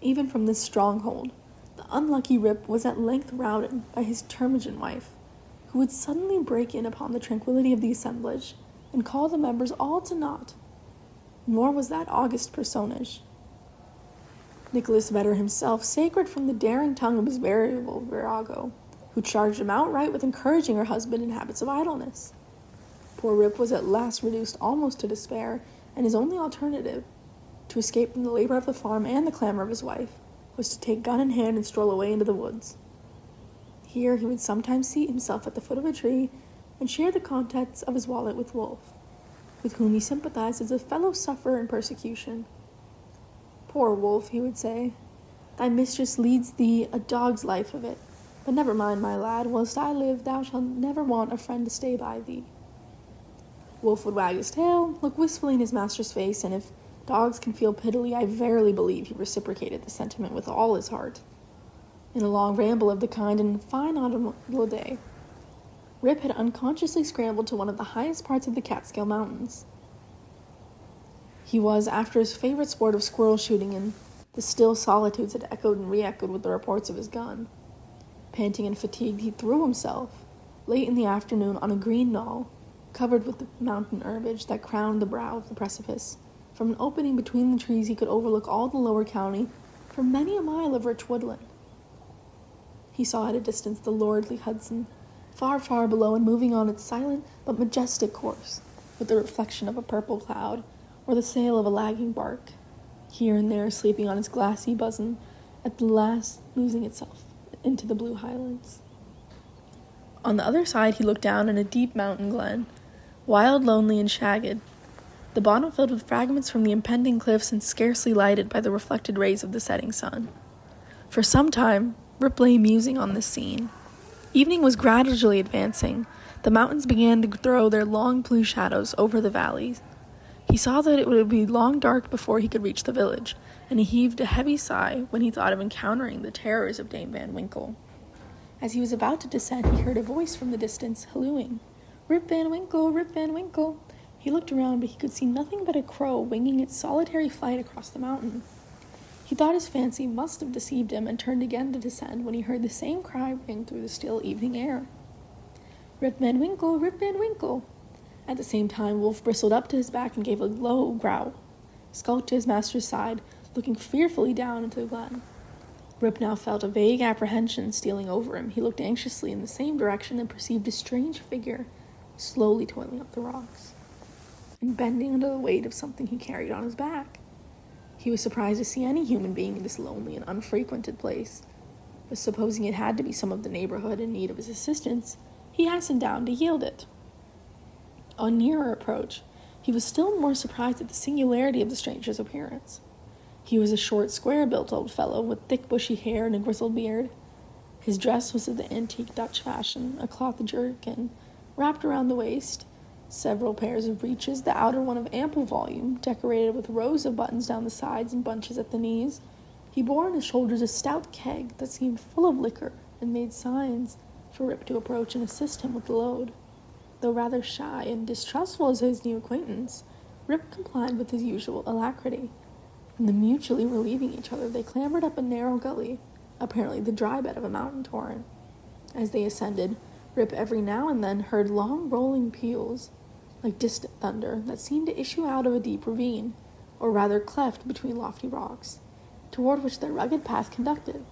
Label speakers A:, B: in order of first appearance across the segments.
A: Even from this stronghold, the unlucky Rip was at length routed by his termagant wife, who would suddenly break in upon the tranquillity of the assemblage and call the members all to naught. Nor was that august personage, Nicholas Vedder himself, sacred from the daring tongue of his variable virago, who charged him outright with encouraging her husband in habits of idleness. Poor Rip was at last reduced almost to despair, and his only alternative, to escape from the labor of the farm and the clamor of his wife, was to take gun in hand and stroll away into the woods. Here he would sometimes seat himself at the foot of a tree and share the contents of his wallet with Wolf, with whom he sympathized as a fellow sufferer in persecution. "Poor Wolf," he would say, "thy mistress leads thee a dog's life of it, but never mind, my lad, whilst I live thou shalt never want a friend to stay by thee." Wolf would wag his tail, look wistfully in his master's face, and if dogs can feel pity, I verily believe he reciprocated the sentiment with all his heart. In a long ramble of the kind and fine autumnal day, Rip had unconsciously scrambled to one of the highest parts of the Catskill Mountains. He was, after his favorite sport of squirrel shooting in the still solitudes that echoed and re-echoed with the reports of his gun. Panting and fatigued, he threw himself, late in the afternoon, on a green knoll, covered with the mountain herbage that crowned the brow of the precipice. From an opening between the trees he could overlook all the lower county for many a mile of rich woodland. He saw at a distance the lordly Hudson, far, far below and moving on its silent but majestic course, with the reflection of a purple cloud, or the sail of a lagging bark, here and there sleeping on its glassy bosom, at the last losing itself into the blue highlands. On the other side he looked down in a deep mountain glen, wild, lonely, and shagged, the bottom filled with fragments from the impending cliffs and scarcely lighted by the reflected rays of the setting sun. For some time, Rip lay musing on this scene. Evening was gradually advancing. The mountains began to throw their long blue shadows over the valleys. He saw that it would be long dark before he could reach the village, and he heaved a heavy sigh when he thought of encountering the terrors of Dame Van Winkle. As he was about to descend, he heard a voice from the distance, hallooing, "Rip Van Winkle, Rip Van Winkle!" He looked around, but he could see nothing but a crow winging its solitary flight across the mountain. He thought his fancy must have deceived him, and turned again to descend when he heard the same cry ring through the still evening air. "Rip Van Winkle, Rip Van Winkle!" At the same time, Wolf bristled up to his back and gave a low growl, skulked to his master's side, looking fearfully down into the glen. Rip now felt a vague apprehension stealing over him. He looked anxiously in the same direction and perceived a strange figure slowly toiling up the rocks and bending under the weight of something he carried on his back. He was surprised to see any human being in this lonely and unfrequented place, but supposing it had to be some of the neighborhood in need of his assistance, he hastened down to yield it. On nearer approach, he was still more surprised at the singularity of the stranger's appearance. He was a short, square-built old fellow with thick, bushy hair and a grizzled beard. His dress was of the antique Dutch fashion, a cloth jerkin wrapped around the waist, several pairs of breeches, the outer one of ample volume, decorated with rows of buttons down the sides and bunches at the knees. He bore on his shoulders a stout keg that seemed full of liquor and made signs for Rip to approach and assist him with the load. Though rather shy and distrustful as his new acquaintance, Rip complied with his usual alacrity, and then mutually relieving each other, they clambered up a narrow gully, apparently the dry bed of a mountain torrent. As they ascended, Rip every now and then heard long rolling peals, like distant thunder, that seemed to issue out of a deep ravine, or rather cleft between lofty rocks, toward which their rugged path conducted.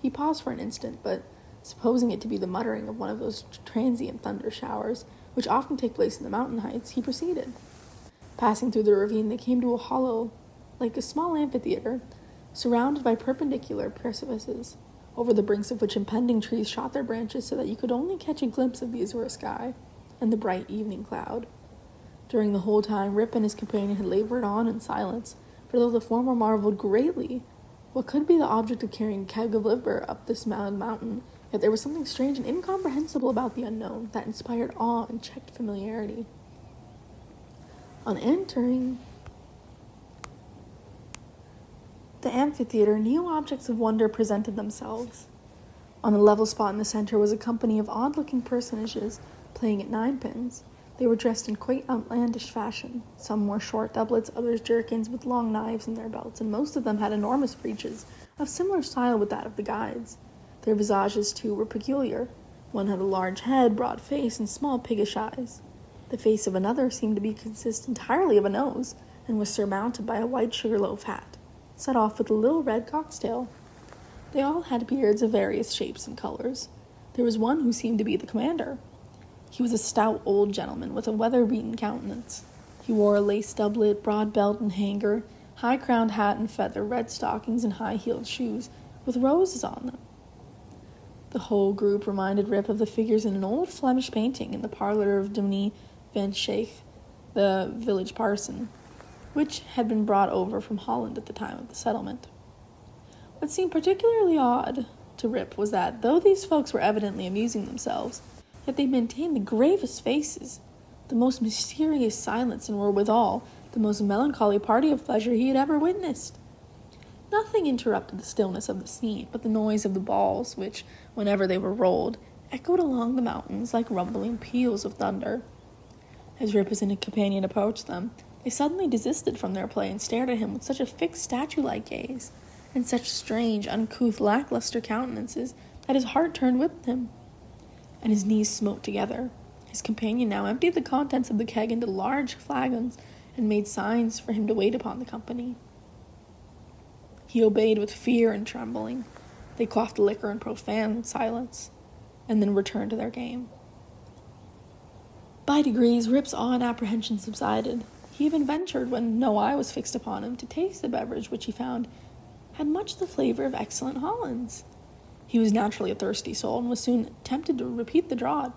A: He paused for an instant, but supposing it to be the muttering of one of those transient thunder showers which often take place in the mountain heights, he proceeded. Passing through the ravine, they came to a hollow, like a small amphitheater, surrounded by perpendicular precipices, over the brinks of which impending trees shot their branches so that you could only catch a glimpse of the azure sky and the bright evening cloud. During the whole time, Rip and his companion had labored on in silence, for though the former marveled greatly what could be the object of carrying a keg of liquor up this mountain, yet there was something strange and incomprehensible about the unknown that inspired awe and checked familiarity. On entering the amphitheater, new objects of wonder presented themselves. On a level spot in the center was a company of odd-looking personages playing at ninepins, They were dressed in quite outlandish fashion. Some wore short doublets, others jerkins with long knives in their belts, and most of them had enormous breeches, of similar style with that of the guides. Their visages, too, were peculiar. One had a large head, broad face, and small piggish eyes. The face of another seemed to consist entirely of a nose, and was surmounted by a white sugar-loaf hat, set off with a little red cock's tail. They all had beards of various shapes and colors. There was one who seemed to be the commander. He was a stout old gentleman with a weather-beaten countenance. He wore a lace doublet, broad belt and hanger, high-crowned hat and feather, red stockings, and high-heeled shoes, with roses on them. The whole group reminded Rip of the figures in an old Flemish painting in the parlor of Dominie van Schaik, the village parson, which had been brought over from Holland at the time of the settlement. What seemed particularly odd to Rip was that, though these folks were evidently amusing themselves, yet they maintained the gravest faces, the most mysterious silence, and were withal the most melancholy party of pleasure he had ever witnessed. Nothing interrupted the stillness of the scene but the noise of the balls, which, whenever they were rolled, echoed along the mountains like rumbling peals of thunder. As Rip and his companion approached them, they suddenly desisted from their play and stared at him with such a fixed statue-like gaze, and such strange, uncouth, lackluster countenances, that his heart turned with him, and his knees smote together. His companion now emptied the contents of the keg into large flagons, and made signs for him to wait upon the company. He obeyed with fear and trembling. They quaffed the liquor in profound silence, and then returned to their game. By degrees, Rip's awe and apprehension subsided. He even ventured, when no eye was fixed upon him, to taste the beverage which he found had much the flavor of excellent Hollands. He was naturally a thirsty soul, and was soon tempted to repeat the draught.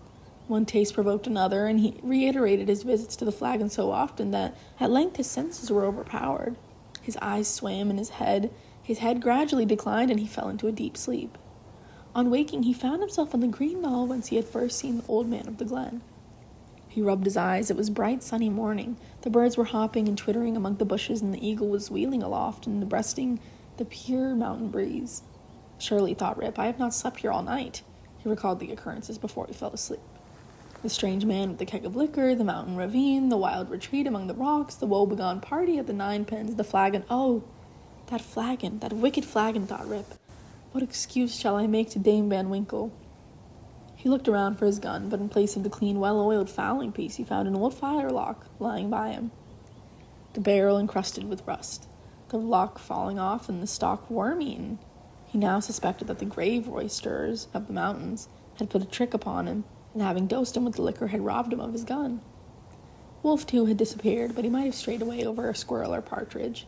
A: One taste provoked another, and he reiterated his visits to the flagon so often that at length his senses were overpowered. His eyes swam in his head gradually declined, and he fell into a deep sleep. On waking, he found himself on the green knoll whence he had first seen the old man of the glen. He rubbed his eyes. It was bright, sunny morning. The birds were hopping and twittering among the bushes, and the eagle was wheeling aloft and breasting the pure mountain breeze. Surely, thought Rip, I have not slept here all night. He recalled the occurrences before he fell asleep. The strange man with the keg of liquor, the mountain ravine, the wild retreat among the rocks, the woe-begone party at the ninepins, the flagon. Oh, that flagon, that wicked flagon, thought Rip. What excuse shall I make to Dame Van Winkle? He looked around for his gun, but in place of the clean, well-oiled fowling piece, he found an old firelock lying by him, the barrel encrusted with rust, the lock falling off and the stock worm-eaten. He now suspected that the grave roisterers of the mountains had put a trick upon him, and having dosed him with the liquor, had robbed him of his gun. Wolf, too, had disappeared, but he might have strayed away over a squirrel or partridge.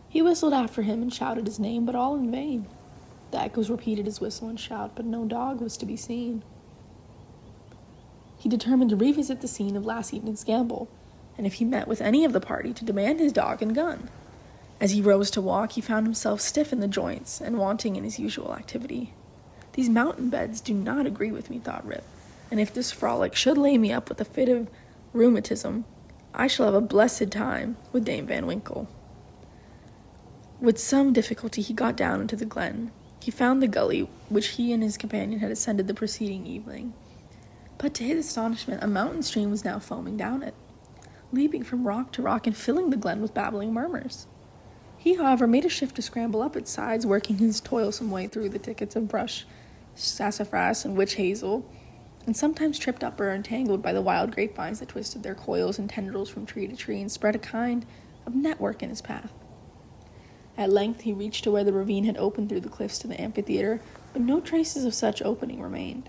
A: He whistled after him and shouted his name, but all in vain. The echoes repeated his whistle and shout, but no dog was to be seen. He determined to revisit the scene of last evening's gamble, and if he met with any of the party, to demand his dog and gun. As he rose to walk, he found himself stiff in the joints and wanting in his usual activity. These mountain beds do not agree with me, thought Rip, and if this frolic should lay me up with a fit of rheumatism, I shall have a blessed time with Dame Van Winkle. With some difficulty he got down into the glen. He found the gully which he and his companion had ascended the preceding evening. But to his astonishment, a mountain stream was now foaming down it, leaping from rock to rock and filling the glen with babbling murmurs. He, however, made a shift to scramble up its sides, working his toilsome way through the thickets of brush, sassafras, and witch hazel, and sometimes tripped up or entangled by the wild grapevines that twisted their coils and tendrils from tree to tree and spread a kind of network in his path. At length he reached to where the ravine had opened through the cliffs to the amphitheater, but no traces of such opening remained.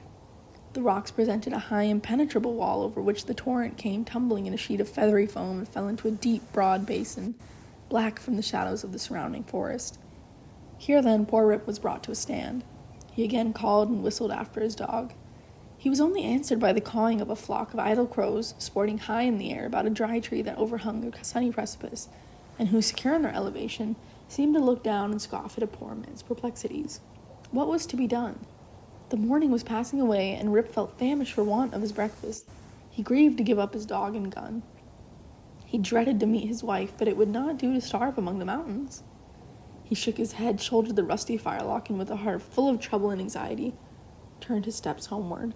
A: The rocks presented a high, impenetrable wall over which the torrent came tumbling in a sheet of feathery foam and fell into a deep, broad basin, black from the shadows of the surrounding forest. Here, then, poor Rip was brought to a stand. He again called and whistled after his dog. He was only answered by the cawing of a flock of idle crows sporting high in the air about a dry tree that overhung a sunny precipice, and who, secure in their elevation, seemed to look down and scoff at a poor man's perplexities. What was to be done? The morning was passing away, and Rip felt famished for want of his breakfast. He grieved to give up his dog and gun. He dreaded to meet his wife, but it would not do to starve among the mountains. He shook his head, shouldered the rusty firelock, and with a heart full of trouble and anxiety, turned his steps homeward.